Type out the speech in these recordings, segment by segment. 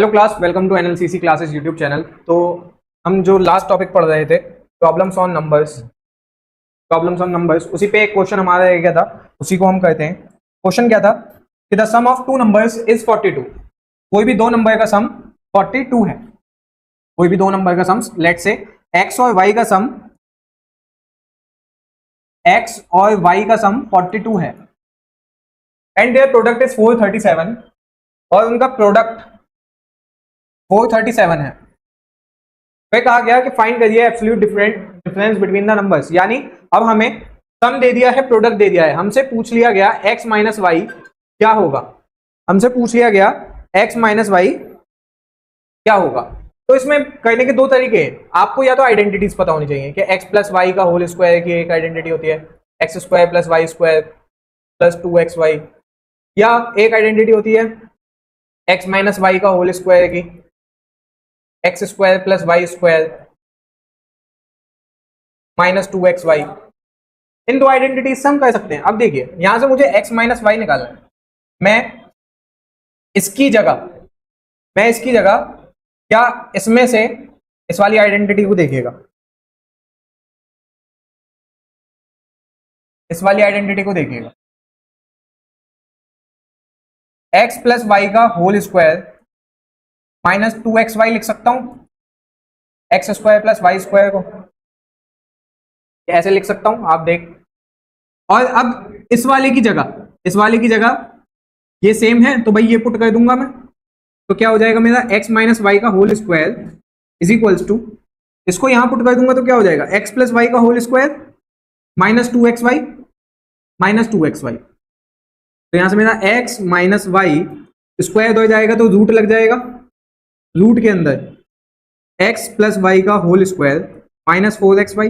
Hello class, welcome to NLCC classes YouTube channel. तो हम जो लास्ट टॉपिक पढ़ रहे थे प्रॉब्लम्स ऑन नंबर्स, उसी पे एक क्वेश्चन हमारा रह गया था, उसी को हम करते हैं। क्वेश्चन क्या था कि the sum of two numbers is 42। कोई भी दो नंबर का सम 42 है। कोई भी दो नंबर का सम, लेट्स से एक्स और वाई का सम 42 है एंड देयर प्रोडक्ट इज 437 और उनका प्रोडक्ट 437 है। फिर कहा गया कि फाइंड करिए absolute difference between the numbers. यानी अब हमें सम दे दिया है, प्रोडक्ट दे दिया है, हमसे पूछ लिया गया x माइनस वाई क्या होगा। हमसे पूछ लिया गया x माइनस वाई क्या होगा। तो इसमें करने के दो तरीके हैं। आपको या तो आइडेंटिटीज पता होनी चाहिए कि x प्लस वाई का होल स्क्वायर की एक आइडेंटिटी होती है x square plus y square plus 2xy, या एक आइडेंटिटी होती है x माइनस वाई का होल स्क्वायर की x square plus y square minus 2xy। इन दो आइडेंटिटीज से हम कर सकते हैं। अब देखिए, यहां से मुझे x माइनस वाई निकालना है। मैं इसकी जगह क्या इसमें से इस वाली आइडेंटिटी को देखिएगा, इस वाली आइडेंटिटी को देखिएगा, x प्लस वाई का होल स्क्वायर माइनस 2xy लिख सकता हूं। X square plus y square को ऐसे लिख सकता हूं, आप देख। और अब इस वाले की जगह ये सेम है तो भाई ये पुट कर दूंगा मैं। तो क्या हो जाएगा मेरा x माइनस वाई का whole square is equals to, इसको यहां पुट कर दूंगा तो क्या हो जाएगा x प्लस वाई का होल स्क्वायर माइनस 2xy। तो यहां से मेरा x माइनस वाई स्क्वायर हो जाएगा तो रूट लग जाएगा, रूट के अंदर x प्लस वाई का होल स्क्वायर माइनस 4xy।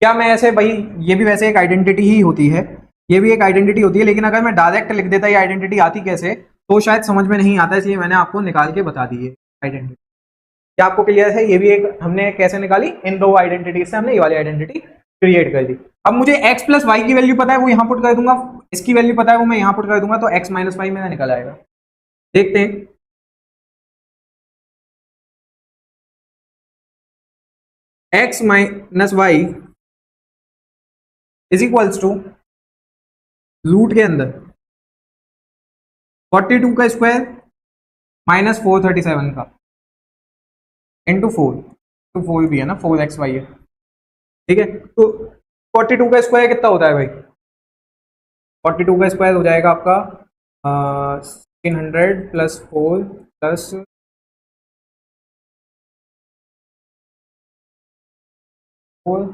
क्या मैं ऐसे, भाई ये भी वैसे एक आइडेंटिटी ही होती है, ये भी एक आइडेंटिटी होती है, लेकिन अगर मैं डायरेक्ट लिख देता ये आइडेंटिटी आती कैसे तो शायद समझ में नहीं आता, इसलिए मैंने आपको निकाल के बता दी है आइडेंटिटी। क्या आपको क्लियर है? ये भी एक हमने कैसे निकाली, इन दो आइडेंटिटी से हमने ये वाली आइडेंटिटी क्रिएट कर दी। अब मुझे x प्लस वाई की वैल्यू पता है, वो यहां पुट कर दूंगा, इसकी वैल्यू पता है, वो मैं यहां पुट कर दूंगा, तो x माइनस वाई मेरा निकल आएगा। देखते हैं, x minus y is equals to root के अंदर 42 का स्क्वायर माइनस 437 का इंटू 4, तो 4 भी है ना, 4xy है, ठीक है। तो 42 का स्क्वायर कितना होता है भाई? 42 का स्क्वायर हो जाएगा आपका 1600 प्लस 4 प्लस 4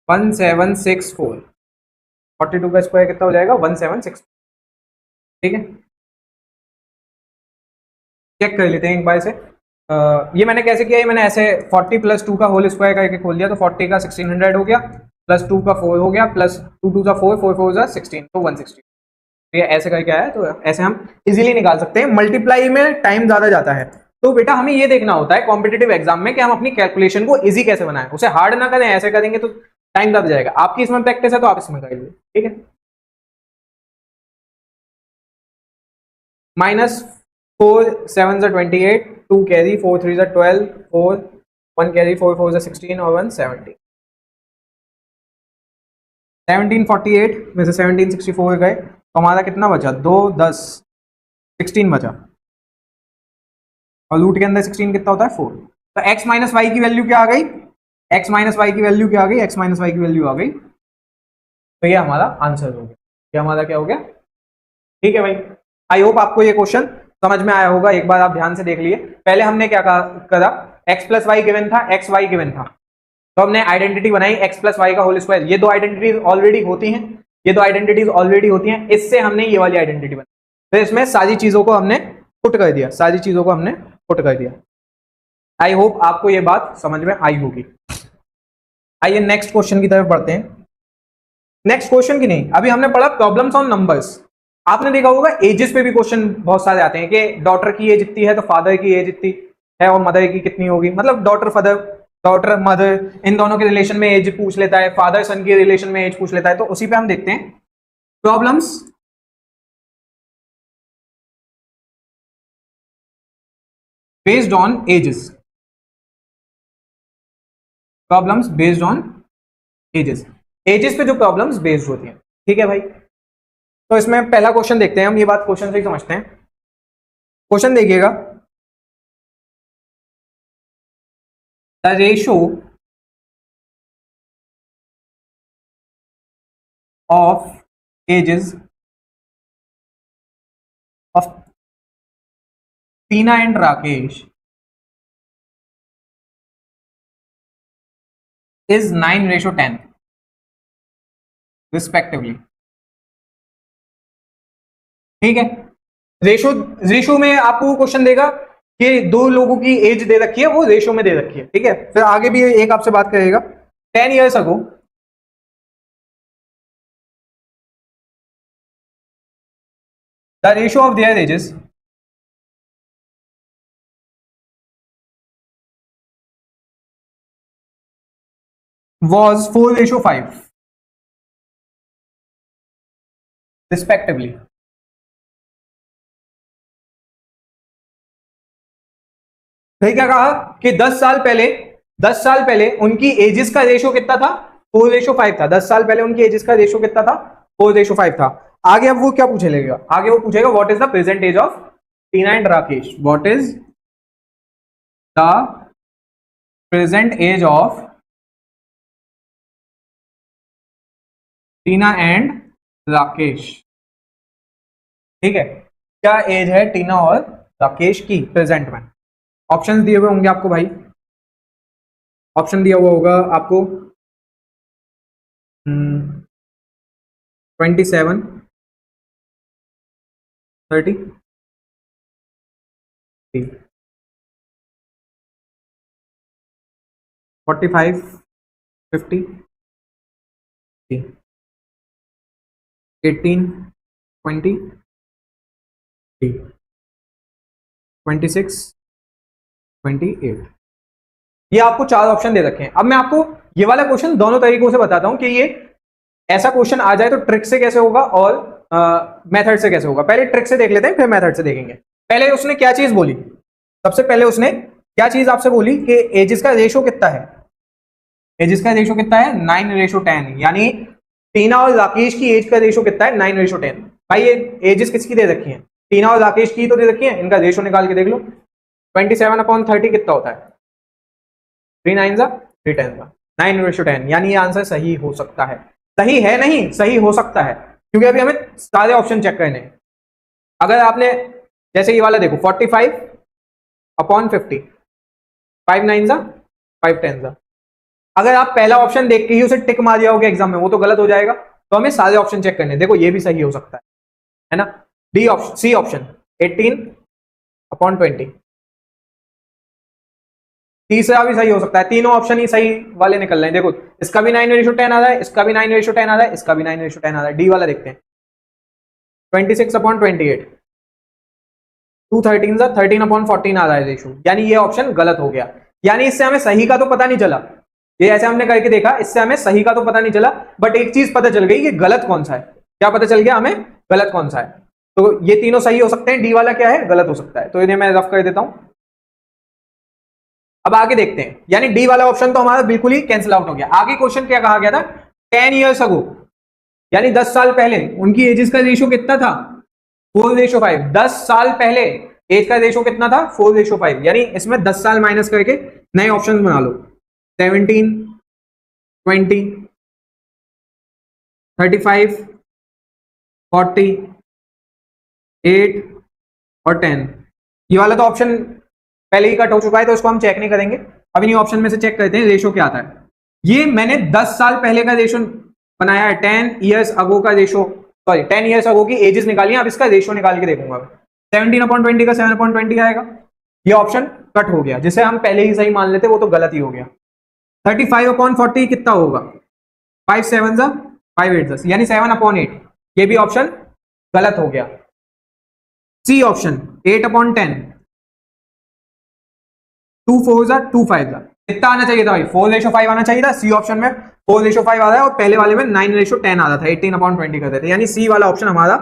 1764। 42 का स्क्वायर कितना हो जाएगा? 1764, ठीक है। चेक कर लेते हैं एक बार से। ये मैंने कैसे किया, ये मैंने ऐसे 40 प्लस 2 का होल स्क्वायर करके खोल दिया, तो 40 का 1600 हो गया, प्लस 2 का 4 हो गया, प्लस 2 2 का 4, 4 4 जा 16, तो 160। तो ये ऐसे करके आया, तो ऐसे हम इजीली निकाल सकते हैं। मल्टीप्लाई में टाइम ज्यादा जाता है, तो बेटा हमें ये देखना होता है कॉम्पिटिटिव एग्जाम में कि हम अपनी कैलकुलेशन को इजी कैसे बनाएं, उसे हार्ड ना करें। ऐसे करेंगे तो टाइम ज्यादा जाएगा। आपकी इसमें प्रैक्टिस है तो आप इसमें कर लीजिए, ठीक है। माइनस 4 7 28, 2 कैरी, 4 3 12, 4 1 कैरी, 4 4 16 और 1 70। 1748 में से 1764 गए तो हमारा कितना बचा? 2 10 16 बचा, और रूट के अंदर 16 कितना होता है? 4। तो x माइनस वाई की वैल्यू क्या आ गई? x माइनस वाई की वैल्यू क्या आ गई? x माइनस वाई की वैल्यू आ गई। तो ये हमारा आंसर हो गया, ये हमारा क्या हो गया, ठीक है भाई। आई होप आपको ये क्वेश्चन समझ में आया होगा। एक बार आप ध्यान से देख लिए। पहले हमने क्या करा, x प्लस वाई गिवन था, x वाई गिवन था, तो हमने आइडेंटिटी बनाई x प्लस वाई का होल स्क्वायर। ये दो आइडेंटिटीज ऑलरेडी होती हैं, इससे हमने ये वाली आइडेंटिटी बनाई। तो इसमें सारी चीजों को हमने पुट कर दिया, आई होप आपको ये बात समझ में आई होगी। आइए नेक्स्ट क्वेश्चन की तरफ बढ़ते हैं। नेक्स्ट क्वेश्चन की नहीं, अभी हमने पढ़ा प्रॉब्लम्स ऑन नंबर्स। आपने देखा होगा एजेस पे भी क्वेश्चन बहुत सारे आते हैं कि डॉटर की एज इतनी है तो फादर की एज इतनी है और मदर की कितनी होगी, मतलब डॉटर फादर डॉटर मदर, इन दोनों के रिलेशन में एज पूछ लेता है, फादर सन के रिलेशन में एज पूछ लेता है। तो उसी पे हम देखते हैं problems based on ages, problems based on ages, ages पे जो प्रॉब्लम्स बेस्ड होती हैं। ठीक है भाई, तो इसमें पहला क्वेश्चन देखते हैं हम, ये बात क्वेश्चन से ही समझते हैं। क्वेश्चन देखिएगा, the ratio of ages of Tina and Rakesh is 9:10 respectively. ठीक है, रेशो रेशो में आपको क्वेश्चन देगा कि दो लोगों की एज दे रखी है, वो रेशो में दे रखी है। ठीक है, फिर आगे भी एक आपसे बात करेगा 10 years ago the ratio of their edges was 4:5 respectively। सही क्या कहा कि 10 साल पहले उनकी एजेस का रेशो कितना था, 4:5 था। 10 साल पहले उनकी एजेस का रेशो कितना था, 4:5 था। आगे अब वो क्या पूछेगा, आगे वो पूछेगा what is the present age of Tina and Rakesh, what is the present age of Tina and Rakesh. ठीक है, क्या एज है टीना और राकेश की प्रेजेंट में। ऑप्शंस दिए हुए होंगे आपको भाई, ऑप्शन दिया हुआ होगा आपको 27, 30, 45, 50, 18, 20, 26, 28। ये आपको चार ऑप्शन दे रखे हैं। अब मैं आपको ये वाला क्वेश्चन दोनों तरीकों से बताता हूं कि ये ऐसा क्वेश्चन आ जाए तो ट्रिक से कैसे होगा और मेथड से कैसे होगा। पहले ट्रिक से देख लेते हैं, फिर मेथड से देखेंगे। पहले उसने क्या चीज बोली, सबसे पहले उसने क्या चीज आपसे बोली कि एजेस का रेशो कितना है, एजेस का रेशो कितना है 9:10, यानी टीना और राकेश की एज का रेशो कितना है 9:10। भाई ये एजेस किसकी दे रखी है, टीना और राकेश की तो दे रखी है, इनका रेशो निकाल के देख लो। 27/30 कितना होता है, 3 9 3 10 9:10, यानी ये आंसर सही हो सकता है। सही है नहीं, सही हो सकता है, क्योंकि अभी हमें सारे ऑप्शन चेक करने हैं। अगर आपने जैसे ये वाला देखो 45/50, 5 9 5 10, अगर आप पहला ऑप्शन देख के ही उसे टिक मार जाओगे एग्जाम में, वो तो गलत हो जाएगा। तो हमें सारे ऑप्शन चेक करने, देखो ये भी सही हो सकता है ना। डी ऑप्शन, सी ऑप्शन 18/20, तीसरा भी सही हो सकता है। तीनों ऑप्शन ही सही वाले निकल रहे हैं। देखो इसका भी 9:10 आ रहा है, इसका भी 9:10 आ रहा है, इसका भी 9:10 आ रहा है। डी वाला देखते हैं 26/28, 2 13 13/14 आ रहा है रेशो, यानी ये ऑप्शन गलत हो गया। यानी इससे हमें सही का तो पता नहीं चला, ये ऐसे हमने करके देखा, इससे हमें सही का तो पता नहीं चला, बट एक चीज पता चल गई कि गलत कौन सा है। क्या पता चल गया हमें, गलत कौन सा है। तो ये तीनों सही हो सकते हैं, डी वाला क्या है, गलत हो सकता है। तो इन्हें मैं रफ कर देता हूं। अब आगे देखते हैं, यानी डी वाला ऑप्शन तो हमारा बिल्कुल ही कैंसिल आउट हो गया। आगे क्वेश्चन क्या कहा गया था, 10 years अगो, यानी 10 साल पहले उनकी एजेस का रेशो कितना था, 4:5। 10 साल पहले एज का रेशो कितना था, 4:5, यानी इसमें 10 साल माइनस करके नए ऑप्शन बना लो, 17, 20, 35, 40, 8 और 10। ये वाला तो ऑप्शन पहले ही कट हो चुका है, तो इसको हम चेक नहीं करेंगे। अब इन्हीं ऑप्शन में से चेक करते हैं रेशो क्या आता है। ये मैंने 10 साल पहले का रेशो बनाया है, 10 years अगो का रेशो, सॉरी 10 years अगो की एजेस निकाली है। अब इसका रेशो निकाल के देखूंगा। 17/20 का 7/20 आएगा। ये ऑप्शन कट हो गया, जिसे हम पहले ही सही मान लेते वो तो गलत ही हो गया। 35/40 कितना होगा, 5 7 5 8, यानी 7/8, ये भी ऑप्शन गलत हो गया। सी ऑप्शन 8/10, 2 4 2 5, कितना आना चाहिए था भाई, 4:5 आना चाहिए था। सी ऑप्शन में 4:5 आ रहा है और पहले वाले में 9:10 आ रहा था, 18/20 करते थे, यानी सी वाला ऑप्शन हमारा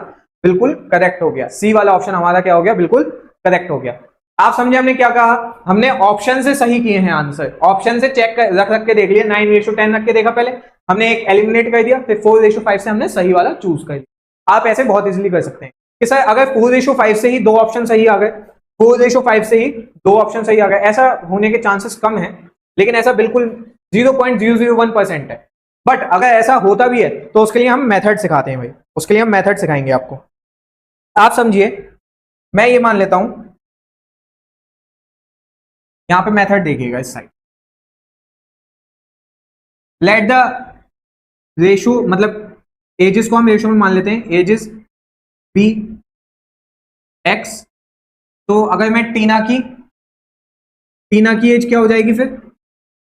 बिल्कुल करेक्ट हो गया। सी वाला ऑप्शन हमारा क्या हो गया, बिल्कुल करेक्ट हो गया। आप समझे हमने क्या कहा, हमने ऑप्शन से सही किए हैं आंसर, ऑप्शन से चेक कर रख के देख लिया, 9:10 रख के देखा पहले, हमने एक एलिमिनेट कर दिया, फिर 4:5 से हमने सही वाला चूज कर दिया। आप ऐसे बहुत इजीली कर सकते हैं कि सर अगर 4:5 से ही दो ऑप्शन सही आ गए, 4:5 से ही दो ऑप्शन सही आ गए, ऐसा होने के चांसेस कम है, लेकिन ऐसा बिल्कुल 0.001% है। बट अगर ऐसा होता भी है तो उसके लिए हम मेथड सिखाते हैं भाई, उसके लिए हम मेथड सिखाएंगे आपको। आप समझिए, मैं ये मान लेता हूं, यहां पे मेथड देखिएगा इस साइड, लेट द रेशो, मतलब एजेस को हम रेशो में मान लेते हैं, एजेस बी एक्स। तो अगर मैं टीना की एज क्या हो जाएगी फिर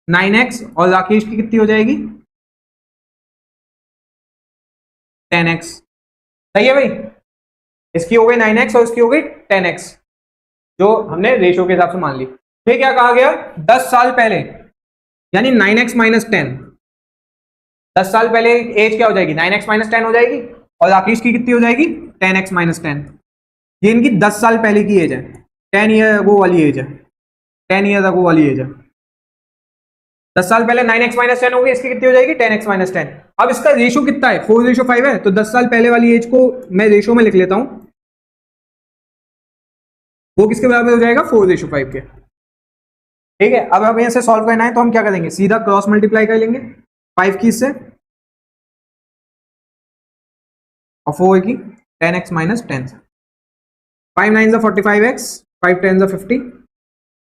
9x, और राकेश की कितनी हो जाएगी 10x। सही है भाई, इसकी हो गई 9x और इसकी हो गई 10x, जो हमने रेशो के हिसाब से मान ली। फिर क्या कहा गया, 10 साल पहले, यानी 9x माइनस 10, 10 साल पहले एज क्या हो जाएगी 9x माइनस 10 हो जाएगी, और राकेश की कितनी हो जाएगी 10x माइनस 10। ये इनकी 10 साल पहले की एज है, 10 ईयर अगो वाली एज है, 10 ईयर अगो वाली एज है। 10 साल पहले 9x माइनस 10 होगी, इसकी कितनी हो जाएगी 10x माइनस 10। अब इसका रेशो कितना है 4:5 है, तो 10 साल पहले वाली एज को मैं रेशो में लिख लेता हूं, वो किसके बराबर हो जाएगा 4:5 के। ठीक है, अब हमें इसे सॉल्व करना है तो हम क्या करेंगे, सीधा क्रॉस मल्टीप्लाई कर लेंगे 5 की इससे और 4 की 10x माइनस 10 से। 5 9 45x, 5 10 50,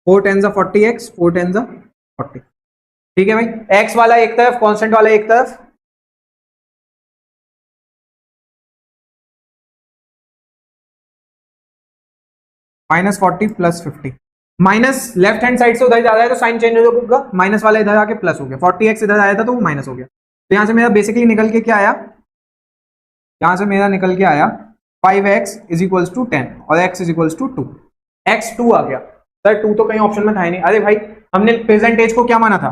4 10 40x, 4 10 40। ठीक है भाई, x वाला एक तरफ, कांस्टेंट वाला एक तरफ, -40 plus 50, minus left hand side से उधर जा रहा है तो साइन चेंज हो जाएगा, माइनस वाला इधर आके प्लस हो गया, 40x इधर आया था तो वो माइनस हो गया। तो यहां से मेरा बेसिकली निकल के क्या आया, यहां से मेरा निकल के आया 5x इज इक्वल्स टू 10 और x is equals to 2, x 2 आ गया। सर 2 तो कहीं ऑप्शन में था ही नहीं। अरे भाई, हमने प्रेजेंट एज को क्या माना था,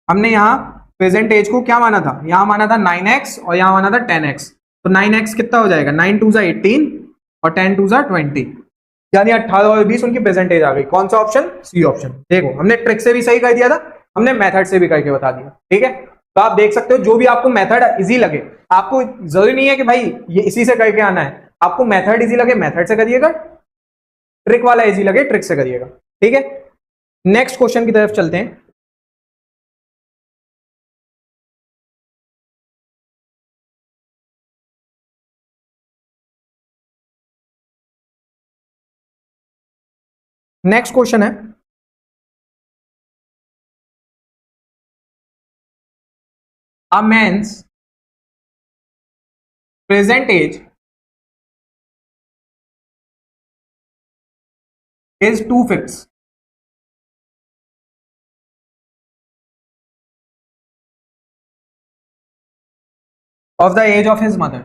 हमने यहाँ प्रेजेंट एज को क्या माना था, यहाँ माना था 9x और यहाँ माना था 10x। तो 9x कितना हो जाएगा, 9 2 18 और 10 2 20, यानी 18 और 20 उनकी प्रेजेंट एज आ गई। कौन सा ऑप्शन, सी ऑप्शन। देखो हमने ट्रिक से भी सही कर दिया था, हमने मेथड से भी करके बता दिया। ठीक है, तो आप देख सकते हो जो भी आपको मेथड इजी लगे, आपको जरूरी नहीं है कि भाई ये इसी से करके आना है, आपको मेथड इजी लगे मेथड से करिएगा, ट्रिक वाला इजी लगे ट्रिक से करिएगा। ठीक है, नेक्स्ट क्वेश्चन की तरफ चलते हैं। नेक्स्ट क्वेश्चन है, a man's present age is 2/5 of the age of his mother,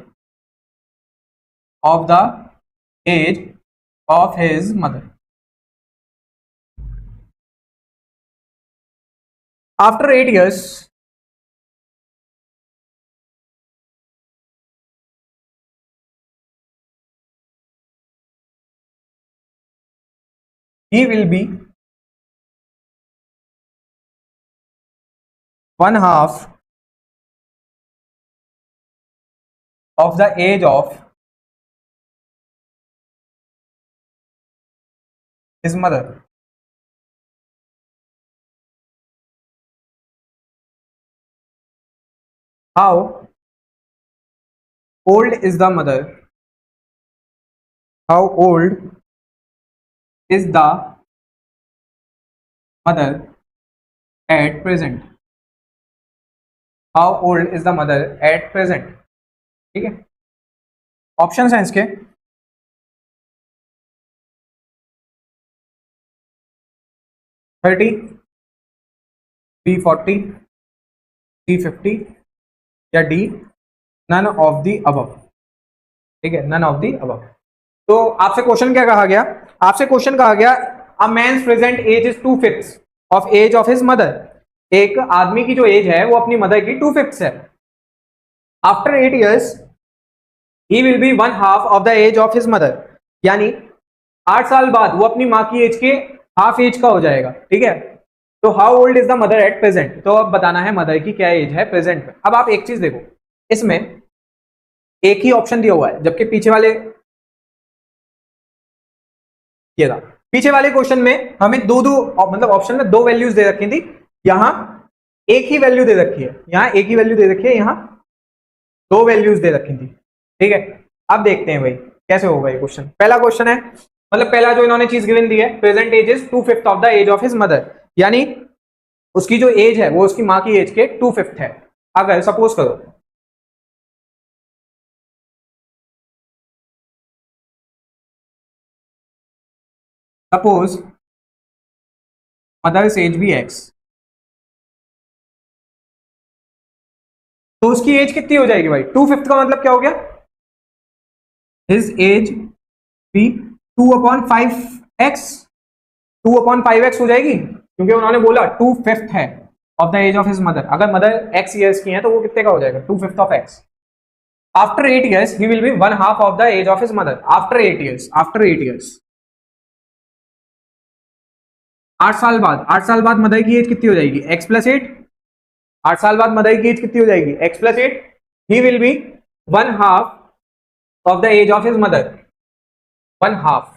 of the age of his mother. After 8 years, he will be 1/2 of the age of his mother. How old is the mother? How old is the mother at present? How old is the mother at present? ठीक है, options हैं इसके 30, 340, 350 या D none of the above. ठीक है, none of the above. तो आपसे question क्या कहा गया, आपसे क्वेश्चन कहा गया a man's present age is 2/5, of age of his mother. एक आदमी की जो एज है वो अपनी मदर की 2/5 है। After 8 years he will be 1/2 of the age of his mother, यानी 8 साल बाद वो अपनी माँ की एज के हाफ एज का हो जाएगा। ठीक है, तो how old is the mother at present, तो अब बताना है मदर की क्या एज है प्रेजेंट में। अब आप एक चीज देखो, इसमें एक ही ऑप्शन दिया हुआ है, जबकि पीछे वाले ये था, पीछे वाले क्वेश्चन में हमें दो दो मतलब ऑप्शन में दो वैल्यूज दे रखी थी, यहां एक ही वैल्यू दे रखी है, यहां एक ही वैल्यू दे रखी है, यहां दो वैल्यूज दे रखी थी। ठीक है, अब देखते हैं भाई कैसे होगा ये क्वेश्चन। पहला क्वेश्चन है, मतलब पहला जो इन्होंने चीज गिवन दी है, present age is 2/5 of the age of his mother, यानी उसकी जो एज है वो उसकी माँ की एज के 2/5 है। अगर सपोज करो सपोज मदर्स एज भी एक्स, तो उसकी एज कितनी हो जाएगी भाई? 2/5 का मतलब क्या हो गया? हिज एज भी 2/5x, 2/5x हो जाएगी, क्योंकि उन्होंने बोला 2/5 है of the age of his mother. अगर मदर x ईयर्स की है तो वो कितने का हो जाएगा? 2/5 of x। After 8 years he will be 1/2 of the age of his mother. After 8 years, after 8 years 8 साल बाद, 8 साल बाद मदर की एज कितनी हो जाएगी? x plus 8। 8 साल बाद मदर की एज कितनी हो जाएगी? x plus 8। He will be 1/2 of the age of his mother, 1/2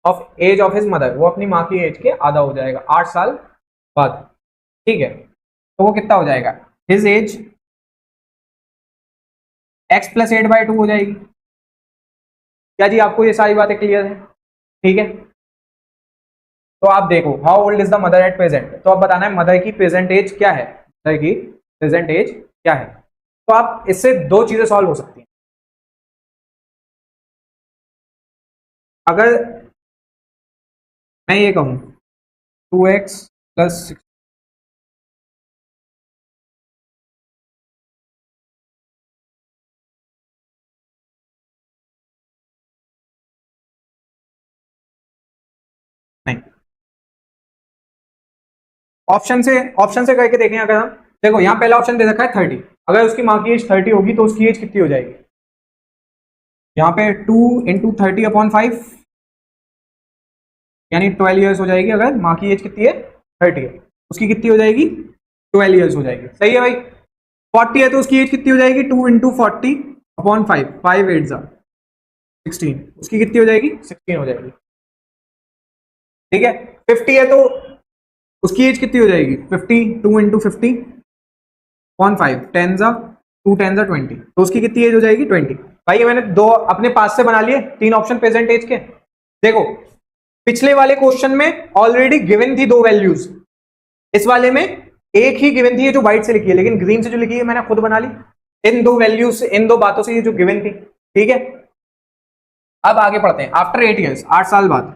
of age of his mother, वो अपनी माँ की एज के आधा हो जाएगा 8 साल बाद। ठीक है, तो वो कितना हो जाएगा? हिज एज x प्लस 8/2 हो जाएगी। क्या जी आपको ये सारी बातें क्लियर है? ठीक है, तो आप देखो how old is the mother at present, तो अब बताना है मदर की प्रेजेंट एज क्या है, मदर की प्रेजेंट एज क्या है। तो आप इससे दो चीजें सॉल्व हो सकती हैं। अगर मैं ये कहूं 2x प्लस 6, नहीं, ऑप्शन से करके देखें। अगर हम देखो यहाँ पहला ऑप्शन दे रखा है 30, अगर उसकी माँ की एज 30 होगी तो उसकी एज कितनी हो जाएगी? यहाँ पे 2 × 30/5 यानी 12 ईयर्स हो जाएगी। अगर माँ की एज कितनी है? 30 है, उसकी कितनी हो जाएगी? 12 ईयर्स हो जाएगी। सही है भाई। 40 है तो उसकी एज कितनी हो जाएगी? 2 × 40/5, 5 8 16, उसकी कितनी हो जाएगी? 16 हो जाएगी। ठीक है, 50 है तो उसकी एज कितनी हो जाएगी? 50, 2 × 50/5, 10 2 10 20, तो उसकी कितनी एज हो जाएगी? 20। भाई मैंने दो अपने पास से बना लिए, तीन ऑप्शन प्रेजेंट एज के। देखो पिछले वाले क्वेश्चन में ऑलरेडी गिवन थी दो वैल्यूज, इस वाले में एक ही गिवन थी, ये जो व्हाइट से लिखी है, लेकिन ग्रीन से जो लिखी है मैंने खुद बना ली इन दो वैल्यूज से, इन दो बातों से ये जो गिवन थी। ठीक है, अब आगे पढ़ते हैं। आफ्टर 8 years, 8 साल बाद,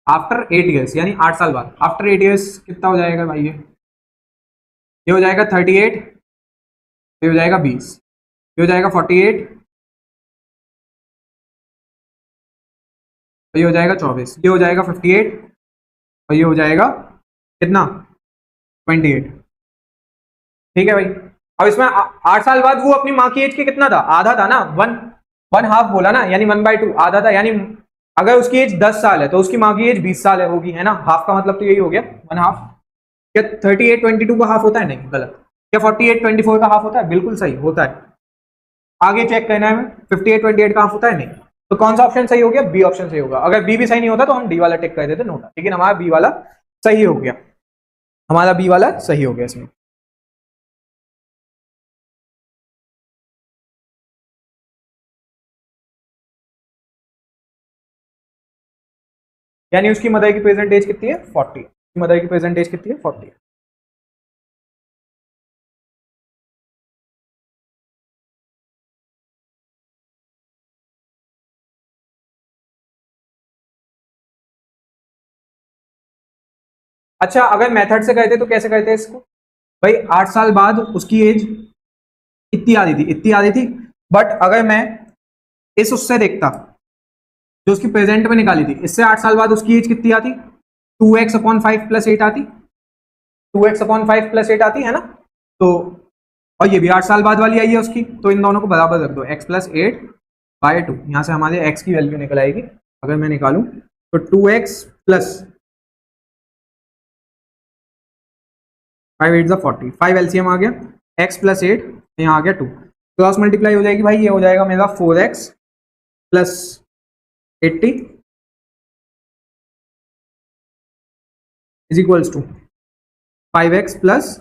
आफ्टर 8 years यानी 8 साल बाद, आफ्टर 8 years कितना हो जाएगा भाई? ये हो जाएगा 38, ये हो जाएगा 20, ये हो जाएगा 48, ये हो जाएगा 24, ये हो जाएगा 58, और ये हो जाएगा कितना? 28। ठीक है भाई, अब इसमें 8 साल बाद वो अपनी माँ की एज के कितना था? आधा था ना, 1/2 बोला ना, यानी 1/2 आधा था, यानी अगर उसकी एज 10 साल है तो उसकी माँ की एज 20 साल है होगी, है ना। हाफ का मतलब तो यही हो गया, 1/2। क्या 38 22 का हाफ होता है? नहीं, गलत। क्या 48 24 का हाफ होता है? बिल्कुल सही होता है। आगे चेक करना है, 58 28 का हाफ होता है? नहीं। तो कौन सा ऑप्शन सही हो गया? बी ऑप्शन सही होगा। अगर बी भी सही नहीं होता तो हम डी वाला टिक कर देते, नोट, लेकिन हमारा बी वाला सही हो गया, हमारा बी वाला सही हो गया इसमें। यानी उसकी मदर की प्रेजेंट एज कितनी है? 40। मदर की प्रेजेंट एज कितनी है? 40। अच्छा, अगर मेथड से करते तो कैसे करते इसको? भाई 8 साल बाद उसकी एज इतनी आ रही थी, इतनी आ रही थी, बट अगर मैं इस उससे देखता, जो उसकी प्रेजेंट में निकाली थी, इससे 8 साल बाद उसकी एज कितनी आती? 2x/5 + 8 आती, 2x/5 + 8 आती है ना। तो और ये भी 8 साल बाद वाली आई है उसकी, तो इन दोनों को बराबर रख दो, x + 8/2। यहाँ से हमारे x की वैल्यू निकल आएगी, अगर मैं निकालूं तो 2x + 5 8 40, 5 एलसीएम आ गया, x + 8 यहाँ आ गया 2, क्रॉस मल्टीप्लाई हो जाएगी भाई, ये हो जाएगा मेरा 4x + 80 = 5x +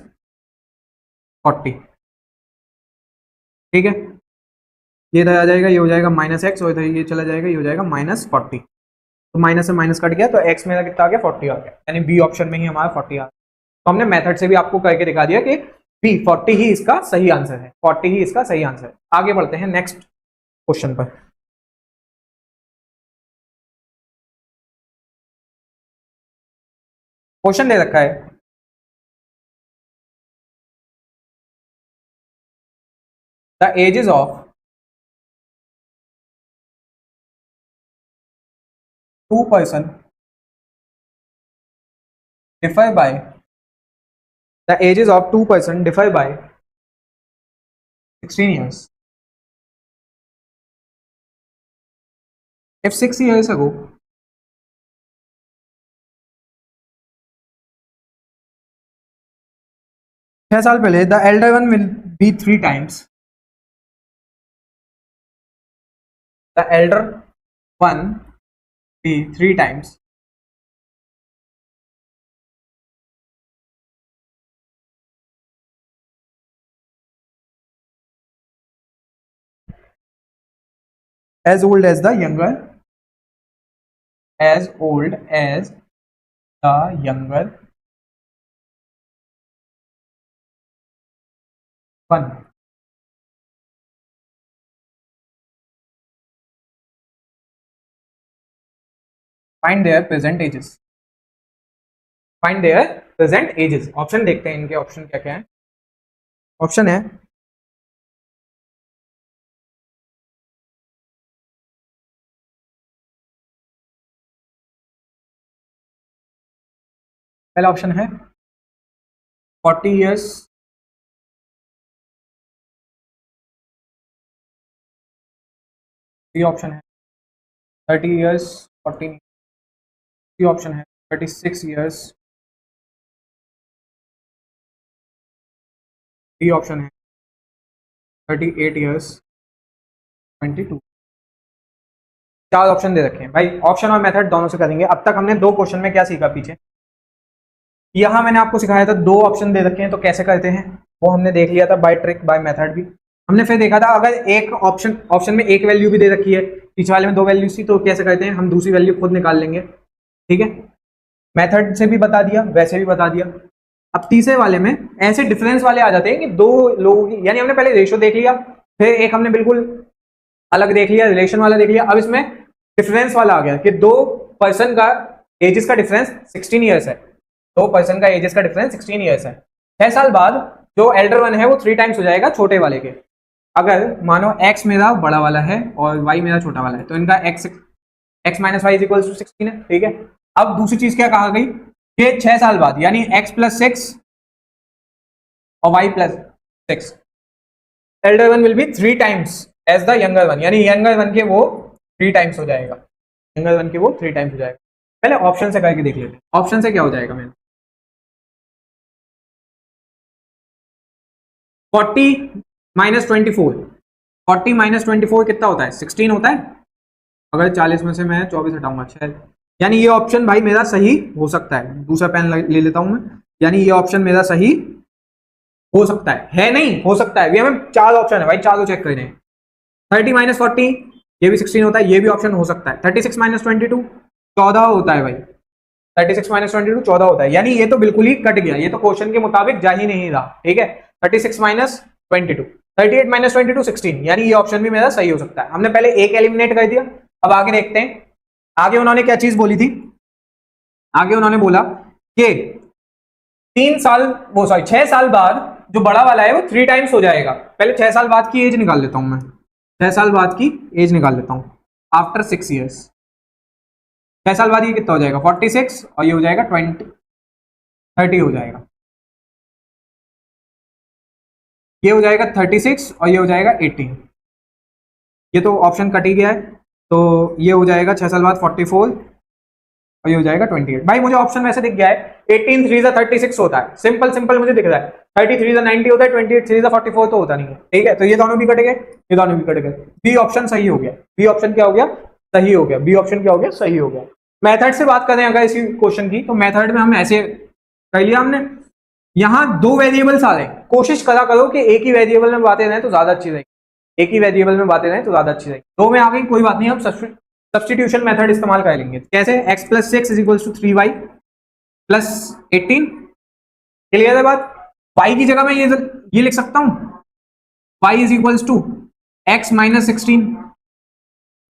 40। ठीक है, ये इधर आ जाएगा, ये हो जाएगा -x, और इधर ये चला जाएगा, ये हो जाएगा -40। तो माइनस से माइनस कट गया, तो x मेरा कितना आ गया? 40 आ गया, यानी बी ऑप्शन में ही हमारा 40 आ गया। तो हमने मेथड से भी आपको करके दिखा दिया कि बी 40 ही इसका सही आंसर है, 40 ही इसका सही आंसर है। आगे बढ़ते हैं नेक्स्ट क्वेश्चन पर। क्वेश्चन दे रखा है, the ages of 2 person differ by the ages of 2 person differ by 16 years. If 6 years ago 6 साल पहले the elder one will be 3 times, the elder one be 3 times as old as the younger, as old as the younger one. Find their present ages. Find their present ages. Option देखते हैं, इनके option क्या क्या है। Option है पहला option है 40 years, B option है 30 years 14, सी ऑप्शन है 36 years, डी ऑप्शन है 38 years 22। चार ऑप्शन दे रखे हैं भाई, ऑप्शन और मेथड दोनों से करेंगे। अब तक हमने 2 क्वेश्चन में क्या सीखा पीछे, यहां मैंने आपको सिखाया था 2 ऑप्शन दे रखे हैं तो कैसे करते हैं, वो हमने देख लिया था बाय ट्रिक बाय मेथड भी। हमने फिर देखा था अगर एक ऑप्शन में एक वैल्यू भी दे रखी है, पीछे वाले में 2 वैल्यूज थी, तो कैसे करते हैं, हम दूसरी वैल्यू खुद निकाल लेंगे। ठीक है, मेथड से भी बता दिया, वैसे भी बता दिया। अब तीसरे वाले में ऐसे डिफरेंस वाले आ जाते हैं कि 2 लोगों की, यानी हमने पहले रेशियो देख लिया, फिर एक हमने बिल्कुल अलग देख लिया, रिलेशन वाला देख लिया, अब इसमें डिफरेंस वाला आ गया कि 2 पर्सन का एजेस का डिफरेंस 16 ईयर्स है, 2 पर्सन का एजेस का डिफरेंस 16 ईयर्स है। 6 साल बाद जो एल्डर वन है वो 3 टाइम्स हो जाएगा छोटे वाले के। अगर मानो x मेरा बड़ा वाला है और y मेरा छोटा वाला है, तो इनका x - y = 16 है। ठीक है, अब दूसरी चीज क्या कहा गई कि 6 साल बाद, यानी x + 6 और y + 6, elder one will be 3 times age the younger one, यानी यंगर वन के वो 3 टाइम्स हो जाएगा, यंगर वन के वो 3 टाइम्स हो जाएगा। पहले ऑप्शन से करके देख लेते हैं, ऑप्शन से क्या हो जाएगा मेरा, 40 - 24, 40 - 24 कितना होता है, 16 होता है। अगर 40 में से मैं 24 हटाऊंगा 6, यानी ये ऑप्शन भाई मेरा सही हो सकता है। दूसरा पेन ले लेता हूं मैं, यानी ये ऑप्शन मेरा सही हो सकता है नहीं हो सकता है, ये हमें 4 ऑप्शन है भाई, चारों चेक करने हैं। 30 - 40 ये भी 16 होता है, ये भी ऑप्शन हो सकता है। 36 - 22 14 होता है भाई, 36 - 22 14 होता है, यानी ये तो बिल्कुल ही कट गया, ये तो क्वेश्चन के मुताबिक जा ही नहीं रहा। ठीक है, 36 - 22, 38 - 22 16, यानी ये ऑप्शन भी मेरा सही हो सकता है। हमने पहले एक एलिमिनेट कर दिया, अब आगे देखते हैं। आगे उन्होंने क्या चीज बोली थी, आगे उन्होंने बोला कि 6 साल बाद जो बड़ा वाला है वो 3 टाइम्स हो जाएगा। पहले 6 साल बाद की एज निकाल लेता हूं मैं, 6 साल बाद की एज निकाल लेता हूं, आफ्टर 6 ईयर्स। 6 साल बाद ये कितना हो जाएगा 46 और ये हो जाएगा 30 हो जाएगा, ये हो जाएगा 36 और ये हो जाएगा 18। ये तो ऑप्शन कट ही गया है, तो ये हो जाएगा 6 साल बाद 44 और ये हो जाएगा 28। भाई मुझे ऑप्शन वैसे दिख गया है, 18 3 36 होता है, सिंपल सिंपल मुझे दिख रहा है, 33 90 होता है, 28 3 44 तो होता नहीं है, ठीक है। तो ये दोनों भी कट गए, ये दोनों भी कट गए, बी ऑप्शन सही हो गया, बी ऑप्शन क्या हो गया, सही हो गया, बी ऑप्शन क्या हो गया, सही हो गया। मेथड से बात करें अगर इसी क्वेश्चन की, तो मेथड में हम ऐसे कर लिया हमने, यहां 2 वेरिएबल्स आ रहे हैं, कोशिश करा करो कि एक ही वेरिएबल में बातें रहें तो ज्यादा अच्छी रहेगी, एक ही वेरिएबल में बातें रहें तो ज्यादा अच्छी रहेगी। 2 में आ गई कोई बात नहीं, हम सब्सटीट्यूशन मेथड इस्तेमाल कर लेंगे। कैसे, x plus 6 is equal to 3y plus 18, clear है बात। y की जगह मैं ये लिख सकता हूं, y is equal to x minus 16,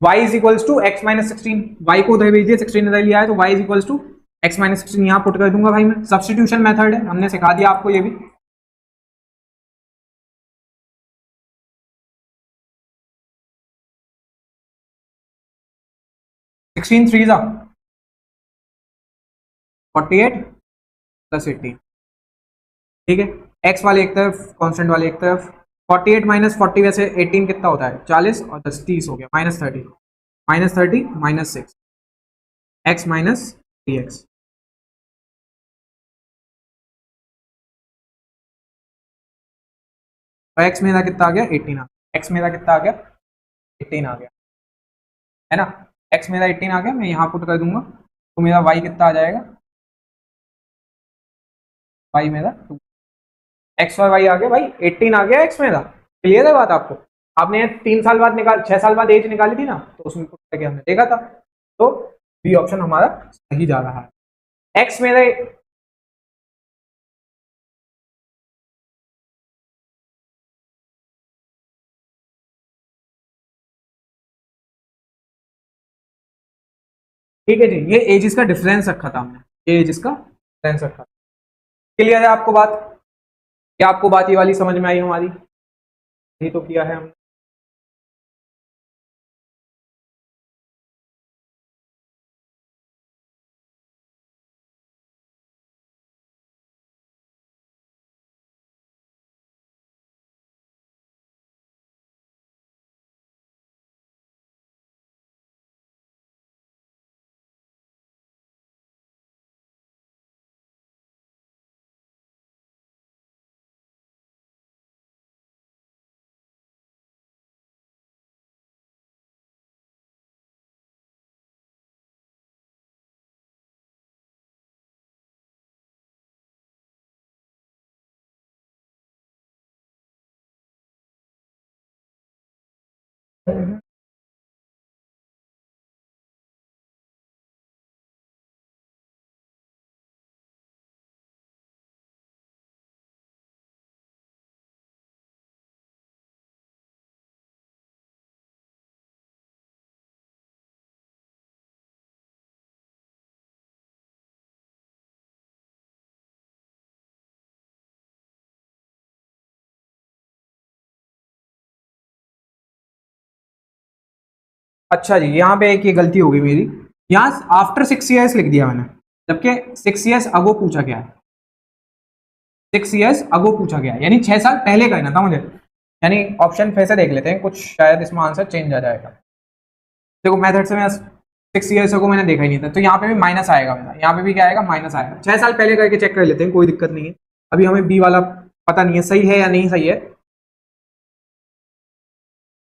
y is equal to x minus 16, y को उधर भेज दिया, 16 इधर लिया है, तो y is equal to x minus 16 यहां पुट कर दूंगा भाई मैं। सब्सटीट्यूशन मेथड है, हमने सिखा दिया आपको ये भी। सिक्सटीन थ्री जा 48 प्लस 18, ठीक है। x वाले एक तरफ, कांस्टेंट वाले एक तरफ, 48 माइनस 40 वैसे 18 कितना होता है 40 और 10 30 हो गया, minus 30 minus 6 x minus 3x। तो x मेरा कितना आ गया 18 आ गया, x मेरा कितना आ गया 18 आ गया, है ना। x मेरा 18 आ गया, मैं यहाँ पुट कर दूंगा, तो मेरा y कितना आ जाएगा, y मेरा 2, x और y आ गया भाई, 18 आ गया x मेरा। क्लियर है बात आपको। आपने 3 साल बाद निकाल 6 साल बाद एज निकाली थी ना, तो उसमें पुट करके हमने देखा था, तो बी ऑप्शन हमारा सही जा रहा है। x मेरे, ठीक है जी, ये एजेस का डिफरेंस रखा था हमने, ये एजेस का डिफरेंस रखा था। क्लियर है आपको बात, क्या आपको बात ये वाली समझ में आई हमारी, ये तो किया है हमने। अच्छा जी, यहाँ पे एक ये गलती हो गई मेरी, यहाँ आफ्टर 6 ईयर्स लिख दिया मैंने, जबकि 6 ईयर्स अगो पूछा गया है, 6 ईयर्स अगो पूछा गया है, यानी 6 साल पहले कहना था मुझे। यानी ऑप्शन फिर से देख लेते हैं, कुछ शायद इसमें आंसर चेंज आ जाएगा। देखो मेथड से मैं 6 ईयर्स को मैंने देखा ही नहीं था, तो यहाँ पे भी माइनस आएगा मेरा, यहाँ पे भी क्या आएगा माइनस आएगा। 6 साल पहले करके चेक कर लेते हैं, कोई दिक्कत नहीं है। अभी हमें बी वाला पता नहीं है सही है या नहीं सही है।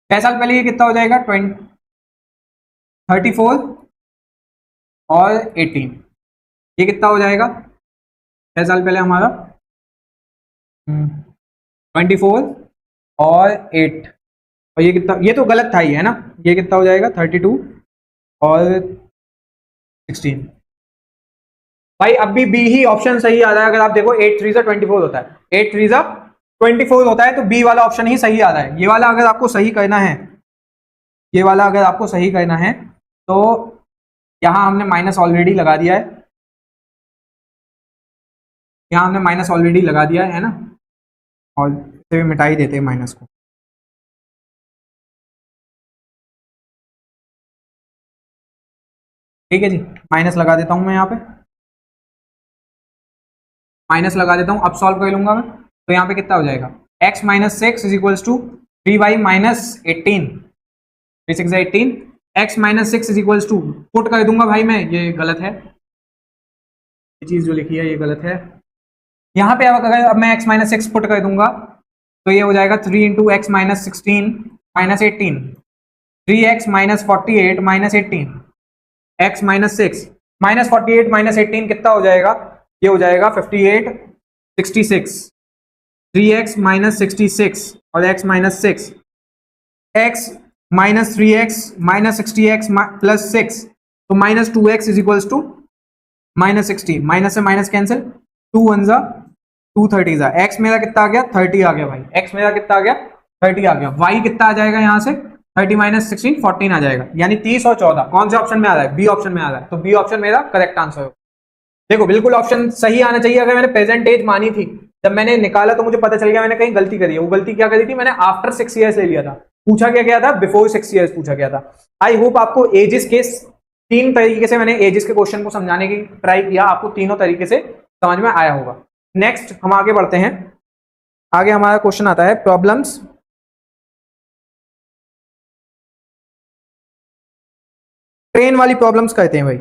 6 साल पहले ये कितना हो जाएगा 34 और 18, ये कितना हो जाएगा 6 साल पहले हमारा 24 और 8, और ये कितना, ये तो गलत था ही है ना, ये कितना हो जाएगा 32 और 16। भाई अब भी बी ही ऑप्शन सही आ रहा है, अगर आप देखो 8 3 24 होता है, 8 3 24 होता है, तो बी वाला ऑप्शन ही सही आ रहा है। ये वाला अगर आपको सही करना है, ये वाला अगर आपको सही करना है, तो यहाँ हमने माइनस ऑलरेडी लगा दिया है, यहाँ हमने माइनस ऑलरेडी लगा दिया है ना, और इसे मिटा ही देते हैं माइनस को। ठीक है जी, माइनस लगा देता हूं मैं यहाँ पे, माइनस लगा देता हूं, अब सॉल्व कर लूंगा मैं। तो यहाँ पे कितना हो जाएगा, x minus six is equals to 3y minus 18, 3 6 18, x minus six is equals to, put कर दूंगा भाई मैं, ये गलत है, ये चीज जो लिखी है ये गलत है। यहाँ पे अगर अब मैं x माइनस सिक्स पुट कर दूंगा तो ये हो जाएगा 3 into x minus 16 minus 18, 3x minus 48 minus 18, x minus six minus 48 minus 18 कितना हो जाएगा, ये हो जाएगा 58 66, 3x माइनस 66 और x minus six, x minus 3x minus 60x plus 6, तो minus 2x is equals to minus 60, minus से माइनस कैंसिल, 2 वन जा 2 30 जा, x मेरा कितना आ गया 30 आ गया भाई, x मेरा कितना आ गया 30 आ गया, y कितना आ जाएगा यहाँ से 30 माइनस 16 14 आ जाएगा, यानी 30 और 14 कौन से ऑप्शन में आ रहा है, बी ऑप्शन में आ रहा है, तो बी ऑप्शन मेरा करेक्ट आंसर हो। देखो बिल्कुल ऑप्शन सही आना चाहिए, अगर मैंने प्रेजेंट एज मानी थी जब मैंने निकाला तो मुझे पता चल गया मैंने कहीं गलती करी है, वो गलती क्या करी थी, मैंने आफ्टर 6 ईयर्स ले लिया था, पूछा क्या गया था बिफोर 6 ईयर्स पूछा गया था। आई होप आपको एजेस के 3 तरीके से मैंने एजेस के क्वेश्चन को समझाने की ट्राई किया, आपको तीनों तरीके से समझ में आया होगा। नेक्स्ट हम आगे बढ़ते हैं, आगे हमारा क्वेश्चन आता है प्रॉब्लम्स, ट्रेन वाली प्रॉब्लम्स कहते हैं भाई,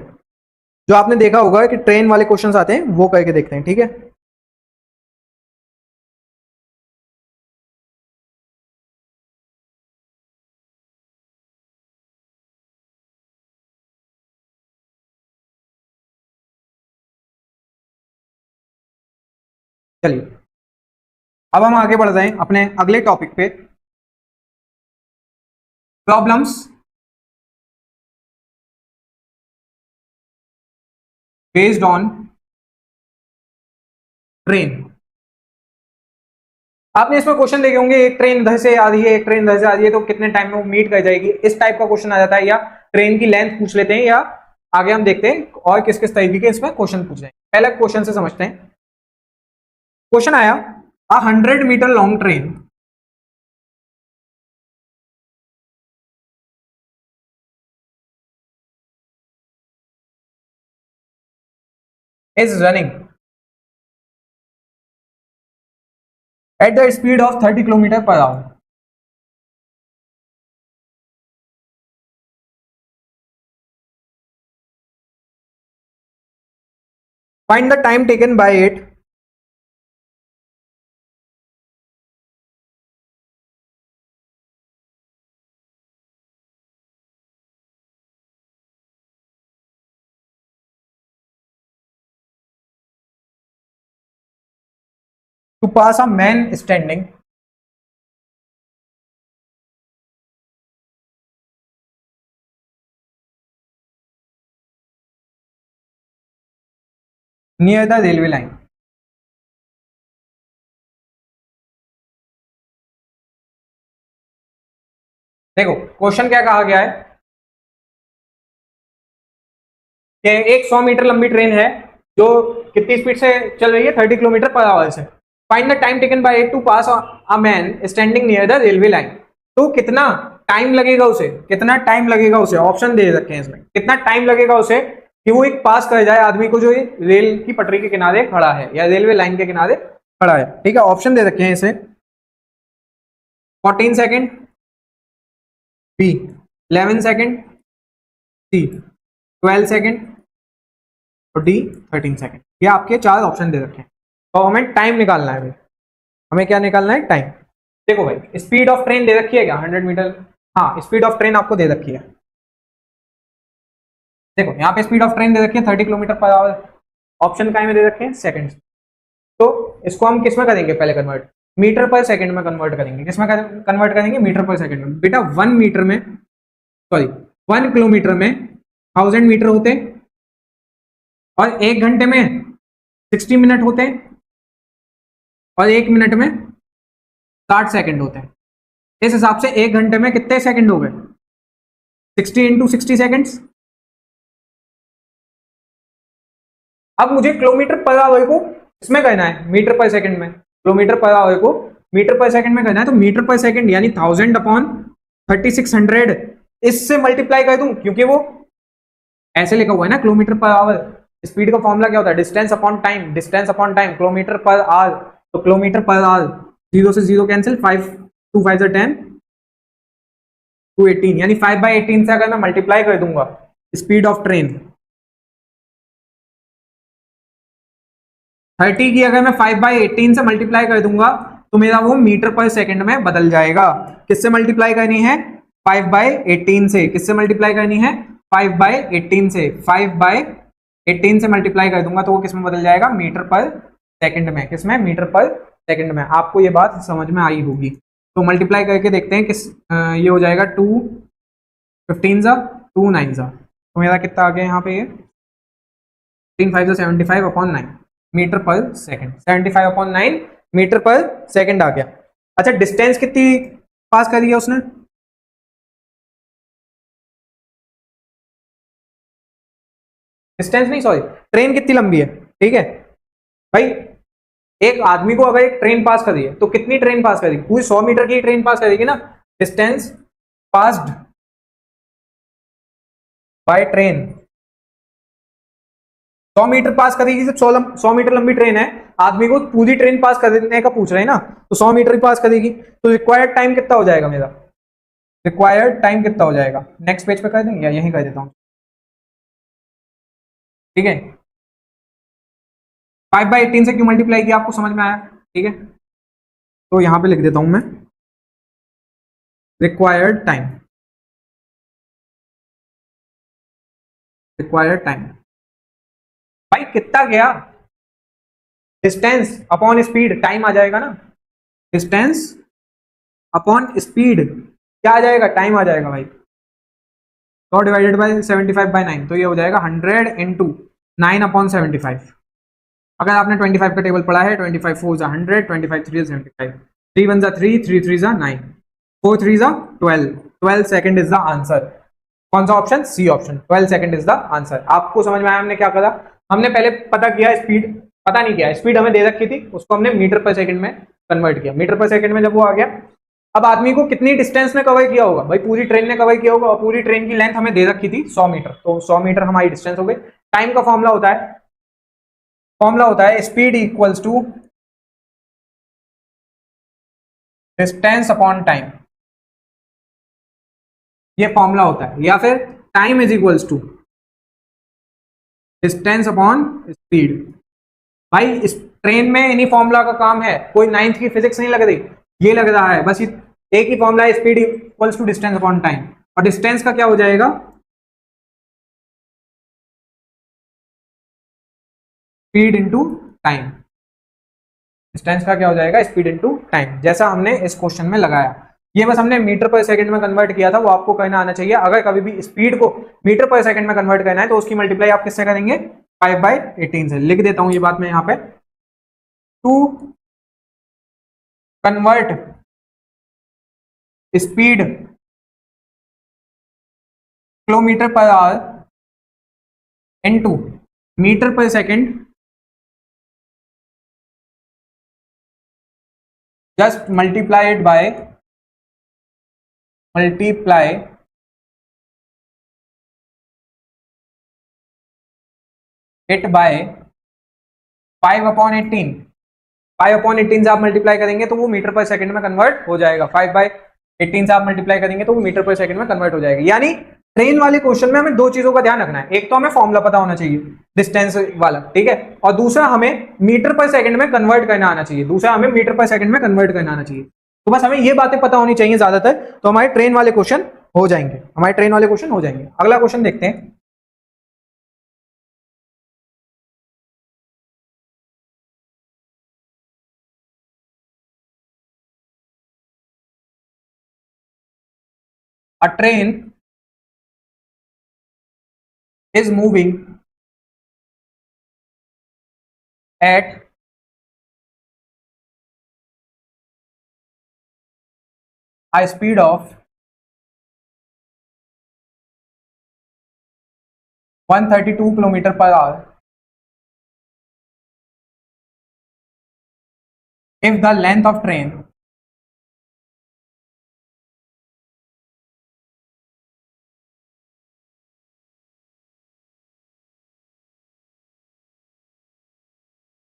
जो आपने देखा होगा कि ट्रेन वाले क्वेश्चंस आते हैं वो करके देखते हैं, ठीक है। चलिए अब हम आगे बढ़ रहे हैं अपने अगले टॉपिक पे, प्रॉब्लम्स बेस्ड ऑन ट्रेन। आपने इसमें क्वेश्चन देखे होंगे, एक ट्रेन इधर से आ रही है एक ट्रेन इधर से आ रही है, तो कितने टाइम में वो मीट कर जाएगी, इस टाइप का क्वेश्चन आ जाता है, या ट्रेन की लेंथ पूछ लेते हैं, या आगे हम देखते हैं और किस किस तरीके के इसमें क्वेश्चन पूछ रहे हैं। पहले क्वेश्चन से समझते हैं। क्वेश्चन आया, 100 meter long train is running at the speed of 30 kilometer per hour. Find the time taken by it to pass a man standing near the railway line। देखो क्वेश्चन क्या कहा गया है कि एक 100 मीटर लंबी ट्रेन है जो कितनी स्पीड से चल रही है, 30 किलोमीटर पर आवर से। Find the time taken by it to pass a man standing near the railway line. तो कितना टाइम लगेगा उसे, कितना टाइम लगेगा उसे, ऑप्शन दे रखे हैं इसमें, कितना टाइम लगेगा उसे कि वो एक पास कर जाए आदमी को जो रेल की पटरी के किनारे खड़ा है या रेलवे लाइन के किनारे खड़ा है। ठीक है, ऑप्शन दे रखे हैं इसे, 14 सेकेंड, बी 11 सेकेंड, सी 12 सेकेंड और डी 13 सेकेंड। ये आपके 4 ऑप्शन दे रखे हैं। तो हमें टाइम निकालना है भाई, हमें क्या निकालना है, टाइम। देखो भाई स्पीड ऑफ ट्रेन दे रखी है क्या, 100 मीटर, हाँ स्पीड ऑफ ट्रेन आपको दे रखी है। देखो यहाँ पे स्पीड ऑफ ट्रेन दे रखी है 30 किलोमीटर पर आवर, ऑप्शन काय में दे रखे हैं, सेकंड। तो इसको हम किस में करेंगे, पहले कन्वर्ट मीटर पर सेकंड में कन्वर्ट करेंगे। किस में कन्वर्ट करेंगे, मीटर पर सेकंड में। बेटा 1 मीटर में, सॉरी 1 किलोमीटर में 1000 मीटर होते हैं और 1 घंटे में 60 मिनट होते हैं और 1 मिनट में 60 सेकंड होते हैं। इस हिसाब से 1 घंटे में कितने सेकंड हो गए, 60 इंटू 60 सेकेंड्स। अब मुझे किलोमीटर पर आवर को इसमें कहना है, मीटर पर सेकंड में। किलोमीटर पर आवर को मीटर पर सेकंड में कहना है, तो मीटर पर सेकंड यानी 1000 अपॉन 3600 इससे मल्टीप्लाई कर दूं, क्योंकि वो ऐसे लिखा हुआ है ना किलोमीटर पर आवर। स्पीड का फॉर्मूला क्या होता है, distance upon time, distance upon time, kilometre per our. तो किलोमीटर पर आवर, जीरो से जीरो कैंसिल, 5 2 5 10 टू 18, यानी 5/18 से अगर मैं मल्टीप्लाई कर दूंगा स्पीड ऑफ ट्रेन 30 की, अगर मैं 5/18 से मल्टीप्लाई कर दूंगा तो मेरा वो मीटर पर सेकंड में बदल जाएगा। किससे मल्टीप्लाई करनी है, 5/18 से। किससे मल्टीप्लाई करनी है, 5/18 से। 5/18 से मल्टीप्लाई कर दूंगा तो वो किस में बदल जाएगा, मीटर पर सेकंड में। किसमें, मीटर पर सेकंड में। आपको ये बात समझ में आई होगी। तो मल्टीप्लाई करके देखते हैं किस ये हो जाएगा 2 15 जा 2 9 जा, तो मेरा कितना आ गया यहाँ पे, ये 3 5 75 upon 9 metre per second. 75 upon 9 metre per second आ गया। अच्छा, डिस्टेंस कितनी पास करी है उसने, डिस्टेंस नहीं सॉरी, ट्रेन कितनी लंबी है, ठीक है भाई। एक आदमी को अगर एक ट्रेन पास करी है तो कितनी ट्रेन पास करेगी, पूरी 100 मीटर की ट्रेन पास करेगी ना। Distance passed by train, 100 metre pass करेगी। जब 100 मीटर लंबी ट्रेन है, आदमी को पूरी ट्रेन पास करने का पूछ रहे हैं ना, तो 100 मीटर ही पास करेगी। तो रिक्वायर्ड टाइम कितना हो जाएगा मेरा, रिक्वायर्ड टाइम कितना हो जाएगा, नेक्स्ट पेज पे कर देंगे या यहीं कर देता हूं, ठीक है। 5/18 से क्यों मल्टीप्लाई किया आपको समझ में आया, ठीक है। तो यहां पे लिख देता हूं मैं, रिक्वायर्ड टाइम, रिक्वायर्ड टाइम भाई कितना गया, डिस्टेंस अपॉन स्पीड, टाइम आ जाएगा ना। डिस्टेंस अपॉन स्पीड क्या आ जाएगा, टाइम आ जाएगा भाई। 100 डिवाइडेड बाई 75/9, तो ये हो जाएगा 100 इंटू 9/75। अगर आपने 25 का टेबल पढ़ा है, 25 4 जा 100, 25 3 75, 3 1 जा 3, 3 3 जा 9, 4 3 जा 12, 12 सेकंड इज द आंसर। कौन सा option, C option, 12 second is the answer. आपको समझ में आया हमने क्या करा, हमने पहले पता किया स्पीड, पता नहीं किया स्पीड हमें दे रखी थी, उसको हमने मीटर पर सेकंड में कन्वर्ट किया। मीटर पर सेकंड में जब वो आ गया, अब आदमी को कितनी डिस्टेंस में कवर किया होगा भाई, पूरी ट्रेन ने कवर किया होगा, और पूरी ट्रेन की लेंथ हमें दे रखी थी 100 मीटर, तो 100 मीटर हमारी डिस्टेंस हो गई। टाइम का फॉर्मूला होता है speed equals to distance upon time, ये फॉर्मूला होता है। या फिर time is equals to distance upon speed. भाई इस ट्रेन में इन्हीं फॉर्मूला का काम है, कोई 9th की फिजिक्स नहीं लग रही, ये लग रहा है बस। एक ही फॉर्मूला है, speed equals to distance upon time, और डिस्टेंस का क्या हो जाएगा, स्पीड इनटू टाइम। डिस्टेंस का क्या हो जाएगा, स्पीड इनटू टाइम, जैसा हमने इस क्वेश्चन में लगाया। ये बस हमने मीटर पर सेकंड में कन्वर्ट किया था, वो आपको कहना आना चाहिए। अगर कभी भी स्पीड को मीटर पर सेकंड में कन्वर्ट करना है तो उसकी मल्टीप्लाई आप किससे करेंगे, 5/18 से। लिख देता हूं ये बात मैं यहां पे, to convert speed kilometre per hour into metre per second, just multiply it by multiply it by 5/18। 5/18 से आप मल्टीप्लाई करेंगे तो वो मीटर पर सेकंड में कन्वर्ट हो जाएगा। 5/18 से आप मल्टीप्लाई करेंगे तो वो मीटर पर सेकंड में कन्वर्ट हो जाएगा। यानी ट्रेन वाले क्वेश्चन में हमें दो चीजों का ध्यान रखना है, एक तो हमें फॉर्मूला पता होना चाहिए डिस्टेंस वाला, ठीक है, और दूसरा हमें मीटर पर सेकंड में कन्वर्ट करना आना चाहिए, दूसरा हमें मीटर पर सेकंड में कन्वर्ट करना आना चाहिए। तो बस हमें ये बातें पता होनी चाहिए ज्यादातर, तो हमारे ट्रेन वाले क्वेश्चन हो जाएंगे, हमारे ट्रेन वाले क्वेश्चन हो जाएंगे। अगला क्वेश्चन देखते हैं। A train is moving at a speed of 132 kilometer per hour if the length of train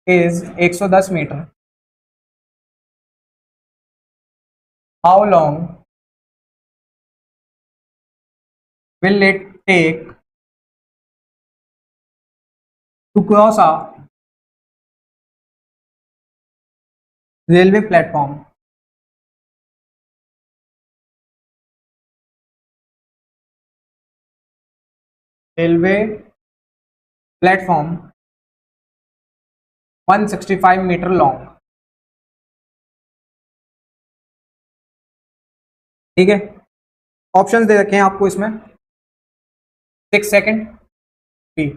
is 110 metre, how long will it take to cross a railway platform? Railway platform 165 metre long. ठीक है, options दे रखे हैं आपको इसमें। 6 second, B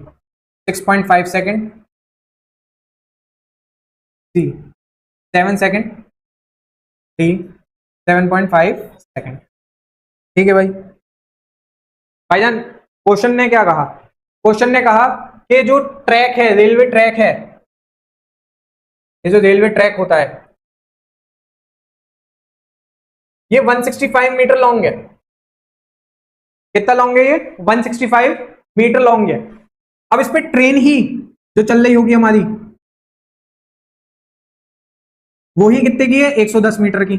6.5 second, C 7 second, D 7.5 second. ठीक है भाई, भाईजान क्वेश्चन ने क्या कहा? क्वेश्चन ने कहा कि जो ट्रैक है, रेलवे ट्रैक है, ये जो रेलवे ट्रैक होता है ये 165 मीटर लॉन्ग है। कितना लॉन्ग है ये? 165 मीटर लॉन्ग है। अब इस पे ट्रेन ही जो चल रही होगी हमारी, वो ही कितने की है? 110 मीटर की।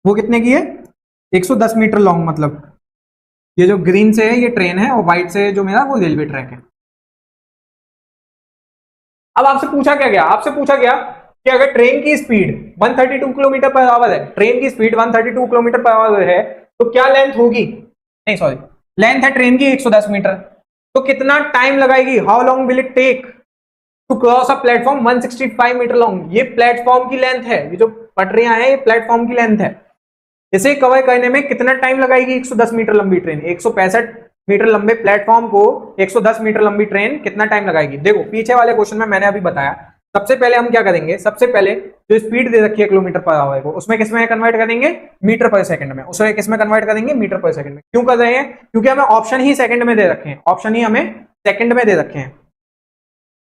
वो कितने की है? 110 मीटर लॉन्ग। मतलब ये जो ग्रीन से है ये ट्रेन है और व्हाइट से जो मेरा वो रेलवे ट्रैक है। अब आपसे पूछा क्या गया? आपसे पूछा गया कि अगर ट्रेन की स्पीड 132 किलोमीटर पर आवर है, ट्रेन की स्पीड 132 किलोमीटर पर आवर है, तो क्या लेंथ होगी? नहीं सॉरी, लेंथ है ट्रेन की 110 मीटर, तो कितना टाइम लगाएगी? How long will it take to cross a platform 165 metre long? ये प्लेटफॉर्म की लेंथ है, ये जो पटरियां हैं ये प्लेटफॉर्म की लेंथ है। इसे कवर करने में कितना टाइम लगाएगी 110 मीटर लंबी ट्रेन? 165 मीटर लंबे प्लेटफॉर्म को 110 मीटर लंबी ट्रेन कितना टाइम लगाएगी? देखो पीछे वाले क्वेश्चन में मैंने अभी बताया। सबसे पहले हम क्या करेंगे? सबसे पहले जो स्पीड दे रखी है किलोमीटर पर आवर को, उसमें किसमें कन्वर्ट करेंगे? मीटर पर सेकंड में। उसमें किसमें कन्वर्ट करेंगे? मीटर पर सेकंड में। क्यों कर रहे हैं? क्योंकि हमें ऑप्शन ही सेकंड में दे रखे हैं, ऑप्शन ही हमें सेकंड में दे रखे हैं।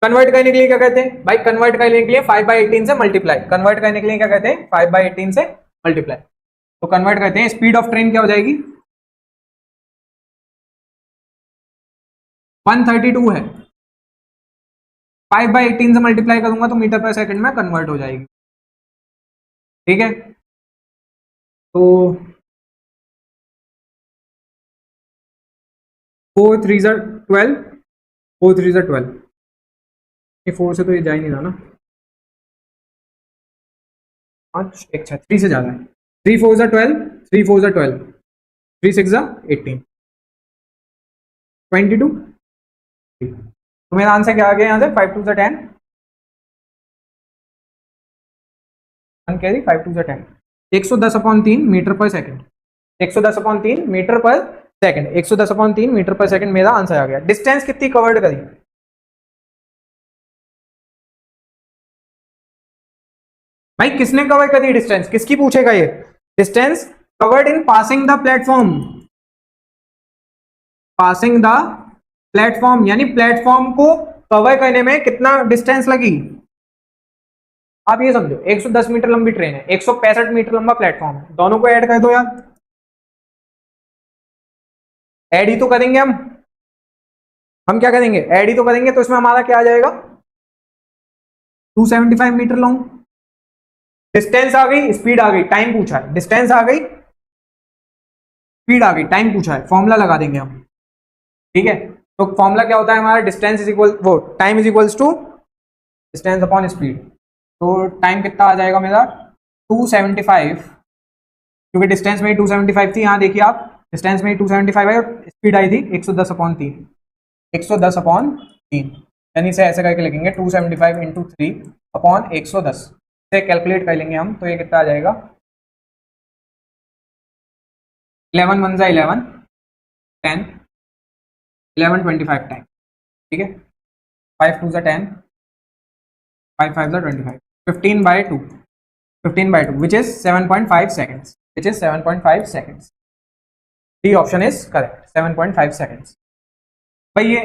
कन्वर्ट करने के लिए क्या कहते हैं भाई? कन्वर्ट करने के लिए 5/18 से मल्टीप्लाई। कन्वर्ट करने के लिए क्या कहते हैं? 5/18 से मल्टीप्लाई। तो कन्वर्ट करते हैं, स्पीड ऑफ ट्रेन क्या हो जाएगी? 132 है, 5/18 से मल्टीप्लाई करूंगा तो मीटर पर सेकंड में कन्वर्ट हो जाएगी। ठीक है, तो 4 3 12, 4 3 12, ये 4 से तो ये जा ही नहीं रहा ना। 5 1 6 3 से ज्यादा है। 3 4 12, 3 4 12, 3 6 18, 22। तो मेरा आंसर क्या आ गया यहाँ से? 5 2 10, 1 carry 5 2 10, 110/3 metre per second. 110/3 metre per second, 110/3 metre per second मेरा आंसर आ गया। डिस्टेंस कितनी कवर्ड करी भाई? किसने कवर करी डिस्टेंस? किसकी पूछेगा ये? Distance covered in passing the platform. Passing the platform यानी प्लेटफॉर्म को कवर करने में कितना डिस्टेंस लगी? आप ये समझो 110 मीटर लंबी ट्रेन है, 165 मीटर लंबा प्लेटफॉर्म है, दोनों को ऐड कर दो यार। ऐड ही तो करेंगे हम क्या करेंगे? ऐड ही तो करेंगे, तो इसमें हमारा क्या आ जाएगा? 275 मीटर लॉन्ग। डिस्टेंस आ गई, स्पीड आ गई, टाइम पूछा है। डिस्टेंस आ गई, स्पीड आ गई, टाइम पूछा है, फॉर्मूला लगा देंगे हम। ठीक है, तो फॉर्मूला क्या होता है हमारा? डिस्टेंस इज इक्वल, वो time is equals to distance upon speed. तो टाइम कितना आ जाएगा मेरा? 275, क्योंकि डिस्टेंस में 275 थी। यहाँ देखिए आप, डिस्टेंस में 275 है और स्पीड आई थी 110/3, 110/3, यानी इसे ऐसे करके लिखेंगे 275 इंटू 3/110 से कैलकुलेट कर लेंगे हम, तो ये कितना आ जाएगा? 11 1 11, 10, 11 25 टाइम। ठीक है, 5 2 10, 5 5 25, 15/2, 15/2 which is 7.5 seconds, which is 7.5 seconds. D option is correct, 7.5 seconds. भाई ये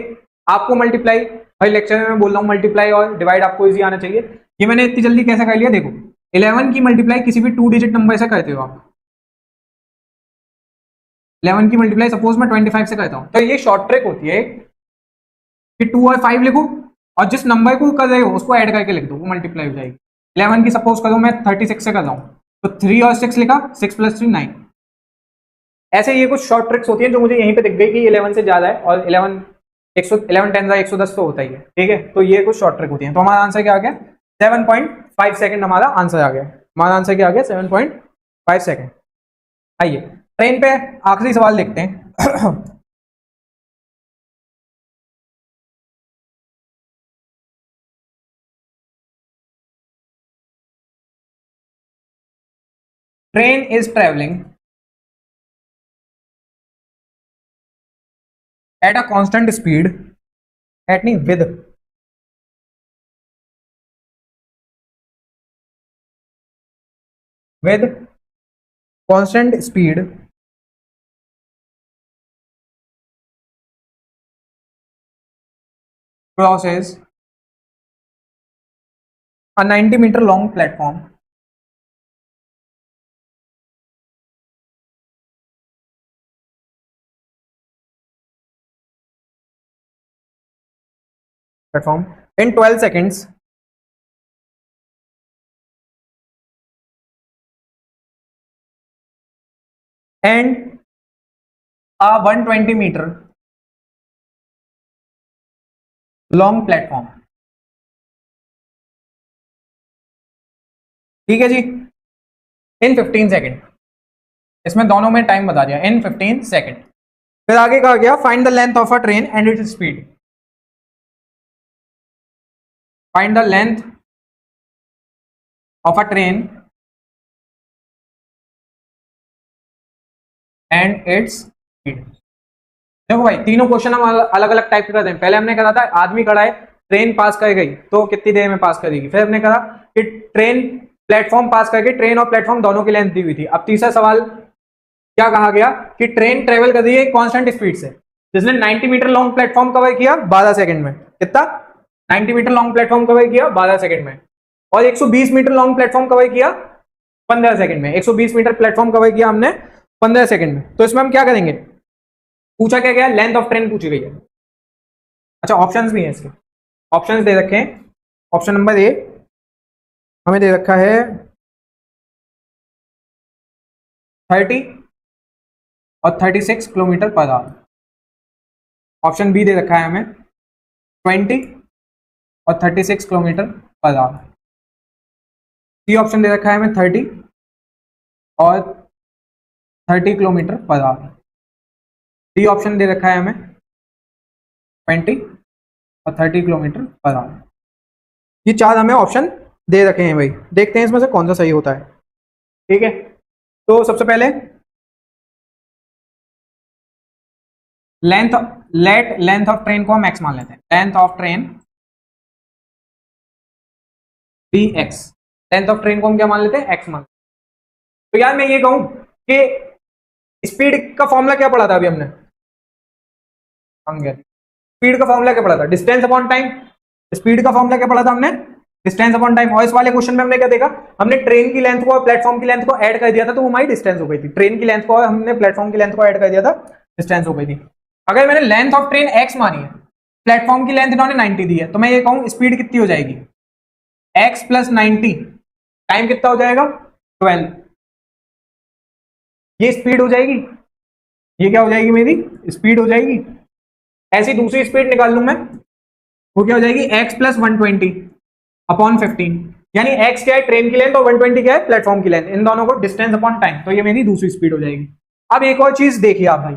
आपको मल्टीप्लाई, भाई लेक्चर में मैं बोल रहा हूँ मल्टीप्लाई और डिवाइड आपको इजी आना चाहिए। ये मैंने इतनी जल्दी कैसे कर लिया? देखो 11 की मल्टीप्लाई किसी भी 2 डिजिट नंबर से करते हो आप। 11 की मल्टीप्लाई सपोज मैं 25 से करता हूँ, तो ये शॉर्ट ट्रिक होती है कि 2 और 5 लिखो और जिस नंबर को कर रहे हो उसको ऐड करके लिख दो, वो मल्टीप्लाई हो जाएगी। 11 की सपोज करो मैं 36 से कर रहा हूँ, तो 3 और 6 लिखा, 6 + 3 9। ऐसे ये कुछ शॉर्ट ट्रिक्स होती है जो मुझे यहीं पे दिख गई कि 11 से ज्यादा है, और 11 11 10 110 तो होता ही है, ठीक है। तो ये कुछ शॉर्ट ट्रिक होती है। तो हमारा आंसर क्या आ गया? 7.5 सेकंड हमारा आंसर आ गया। हमारा आंसर क्या आ गया? 7.5 सेकंड। आइए ट्रेन पे आखिरी सवाल देखते हैं। Train is travelling at a constant speed at नहीं with constant speed crosses a 90-meter long platform in 12 seconds and a 120-meter long platform। ठीक है जी, इन 15 सेकेंड। इसमें दोनों में टाइम बता दिया, इन 15 सेकेंड। फिर आगे कहा गया find the length of a train and its speed. Find the length of a train and its speed. देखो भाई तीनों क्वेश्चन हम अलग अलग टाइप के करते हैं। पहले हमने कहा था आदमी खड़ा है, ट्रेन पास कर गई तो कितनी देर में पास करेगी। फिर हमने कहा कि ट्रेन प्लेटफॉर्म पास करके, ट्रेन और प्लेटफॉर्म दोनों की लेंथ दी हुई थी। अब तीसरा सवाल क्या कहा गया कि ट्रेन ट्रेवल कर रही है कांस्टेंट स्पीड से, जिसने 90 मीटर लॉन्ग प्लेटफॉर्म कवर किया 12 सेकंड में। कितना? 90 मीटर लॉन्ग प्लेटफॉर्म कवर किया 12 सेकंड में, और 120 मीटर लॉन्ग प्लेटफॉर्म कवर किया 15 सेकंड में। 120 मीटर प्लेटफॉर्म कवर किया हमने 15 सेकंड में। तो इसमें हम क्या करेंगे? पूछा क्या गया? लेंथ ऑफ ट्रेन पूछी गई है। अच्छा ऑप्शंस भी हैं इसके, ऑप्शंस दे रखे हैं। ऑप्शन नंबर ए हमें दे रखा है 30 और 36 kilometre per our. Option B दे रखा है हमें 20 और 36 kilometre per our. C option दे रखा है हमें 30 और 30 kilometer per our. D option दे रखा है हमें 20 और 30 किलोमीटर पर आवर। ये चार हमें ऑप्शन दे रखे हैं भाई, देखते हैं इसमें से कौन सा सही होता है। ठीक है, तो सबसे पहले लेंथ ऑफ ट्रेन को हम एक्स मान लेते हैं। Length of train be X, length of train को हम क्या मान लेते हैं? एक्स मान। तो यार मैं ये कहूं कि स्पीड का फॉर्मूला क्या पढ़ा था अभी हमने? स्पीड का फॉर्मूला क्या पढ़ा था? Distance upon time. स्पीड का फॉर्मूला क्या पढ़ा था हमने? Distance upon time. और इस वाले क्वेश्चन में हमने क्या देखा? हमने ट्रेन की लेंथ को और प्लेटफॉर्म की लेंथ को ऐड कर दिया था, तो वो हमारी डिस्टेंस हो गई थी। ट्रेन की लेंथ को और हमने प्लेटफॉर्म की लेंथ को ऐड कर दिया था, डिस्टेंस हो गई थी। अगर मैंने लेंथ ऑफ ट्रेन एक्स मानी है, प्लेटफॉर्म की लेंथ इन्होंने 90 दी है, तो मैं ये कहूं स्पीड कितनी हो जाएगी? x + 90, टाइम कितना हो जाएगा? 12। ये स्पीड हो जाएगी, ये क्या हो जाएगी? मेरी स्पीड हो जाएगी। ऐसी दूसरी स्पीड निकाल लूं मैं, वो क्या हो जाएगी? x + 120 upon 15। यानी x क्या है? ट्रेन की लेंथ, और 120 क्या है? प्लेटफॉर्म की लेंथ। इन दोनों को डिस्टेंस अपॉन टाइम, तो ये मेरी दूसरी स्पीड हो जाएगी। अब एक और चीज देखिए आप भाई,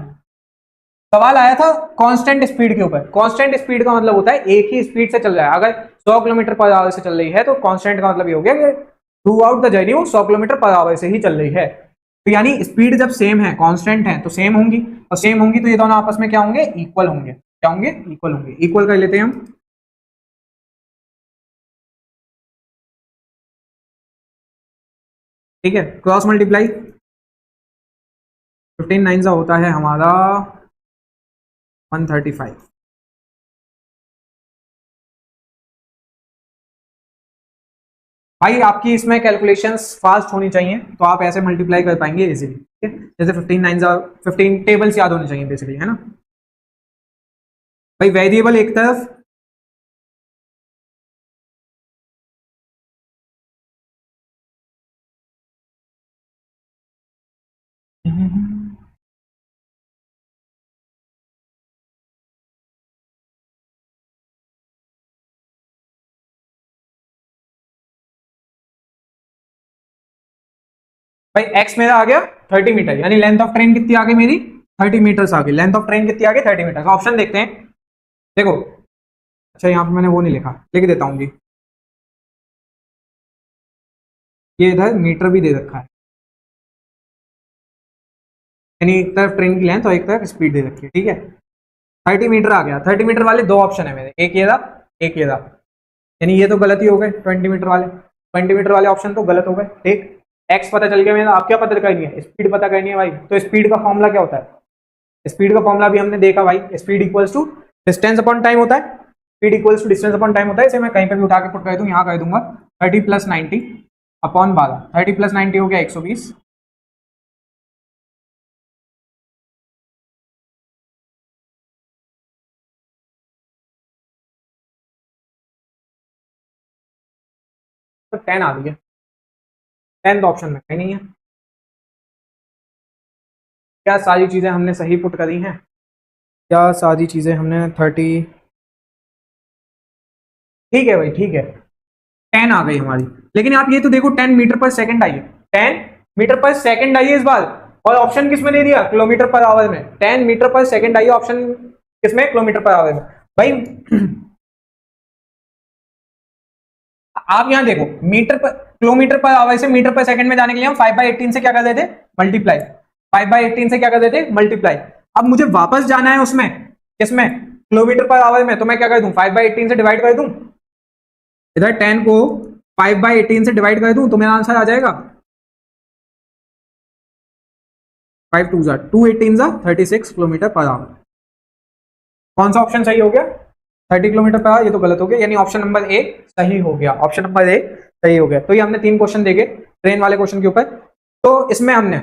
सवाल आया था कांस्टेंट स्पीड के ऊपर। कांस्टेंट स्पीड का मतलब होता है एक ही स्पीड से चल रहा है। अगर 100 किलोमीटर पर आवर से चल रही है तो कांस्टेंट का मतलब ये हो गया कि थ्रू आउट द जर्नी वो 100 किलोमीटर पर आवर से ही चल रही है। तो यानी स्पीड जब सेम है, कांस्टेंट है, तो सेम होंगी, और सेम होंगी तो ये दोनों आपस में क्या होंगे? इक्वल होंगे। क्या होंगे? इक्वल होंगे। इक्वल कर लेते हैं हम। ठीक है, क्रॉस मल्टीप्लाई 15 9 का होता है हमारा 135। भाई आपकी इसमें कैलकुलेशंस फास्ट होनी चाहिए, तो आप ऐसे मल्टीप्लाई कर पाएंगे इजीली। ठीक है, जैसे 15 9 15 टेबल्स याद होने चाहिए बेसिकली, है ना भाई। वेरिएबल एक तरफ भाई एक्स मेरा आ गया 30 मीटर, यानी लेंथ ऑफ ट्रेन कितनी आ गई मेरी 30 मीटर्स आ गई। लेंथ ऑफ ट्रेन कितनी आ गई 30 मीटर। ऑप्शन देखते हैं, देखो अच्छा यहाँ पे मैंने वो नहीं लिखा, लिख देता हूँ जी, ये इधर मीटर भी दे रखा है, यानी एक तरफ ट्रेन की लेंथ और एक तरफ स्पीड दे रखी है, ठीक है। 30 मीटर आ गया। 30 मीटर वाले दो ऑप्शन है मेरे, एक ये रहा एक ये रहा, यानी ये तो गलत ही हो गए। 20 मीटर वाले, 20 मीटर वाले ऑप्शन तो गलत हो गए, ठीक। एक्स पता चल गया मेरा, आप क्या पता करनी है, स्पीड पता करनी है भाई। तो स्पीड का फॉर्मूला क्या होता है, स्पीड का फॉर्मूला भी हमने देखा भाई, speed equals to distance upon time होता है। Speed equals to distance upon time होता है, इसे मैं कहीं पर भी उठा के पुट कर दूं, यहाँ कर दूंगा 30 + 90 अपॉन 12। 30 + 90 हो गया 120, तो 10 आ गई है। 10th ऑप्शन में कहीं नहीं है। क्या सारी चीजें हमने सही पुट करी हैं, क्या सारी चीजें हमने 30, ठीक है भाई ठीक है, 10 आ गई हमारी। लेकिन आप ये तो देखो 10 मीटर पर सेकंड आई है, 10 मीटर पर सेकंड आई है इस बार, और ऑप्शन किसमें दे दिया, किलोमीटर पर आवर में। 10 मीटर पर सेकंड आई है, ऑप्शन किसमें, किलोमीटर पर आवर में। भाई आप यहां देखो, मीटर पर किलोमीटर पर आवर से मीटर पर सेकंड में जाने के लिए हम 5/18 से क्या कर देते, मल्टीप्लाई। 5/18 से क्या कर देते, मल्टीप्लाई। अब मुझे वापस जाना है उसमें, किसमें, किलोमीटर पर आवर में, तो मैं क्या कर दूं, 5/18 से डिवाइड कर दूं, इधर 10 को 5/18 से डिवाइड कर दूं तो मेरा आंसर आ जाएगा 5 2 2 18 36 किलोमीटर पर आवर। कौन सा ऑप्शन सही हो गया, 30 किलोमीटर पर आवर, ये तो गलत हो गया, यानी ऑप्शन नंबर ए सही हो गया, ऑप्शन नंबर ए सही हो गया। तो ये हमने 3 क्वेश्चन देखे ट्रेन वाले क्वेश्चन के ऊपर। तो इसमें हमने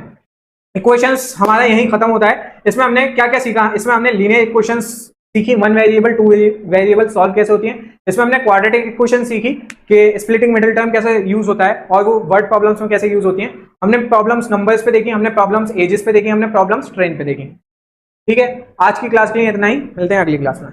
इक्वेशंस हमारा यहीं खत्म होता है। इसमें हमने क्या क्या सीखा, इसमें हमने लीनियर इक्वेशंस सीखी, 1 वेरिएबल 2 वेरिएबल सॉल्व कैसे होती हैं। इसमें हमने क्वाड्रेटिक इक्वेशन सीखी कि स्प्लिटिंग मिडिल टर्म कैसे यूज होता है और वो वर्ड प्रॉब्लम्स में कैसे यूज होती हैं। हमने प्रॉब्लम्स नंबर्स पे देखी, हमने प्रॉब्लम्स एजेस पे देखी, हमने प्रॉब्लम्स ट्रेन पे देखी। ठीक है, आज की क्लास के लिए इतना ही, मिलते हैं अगली क्लास में।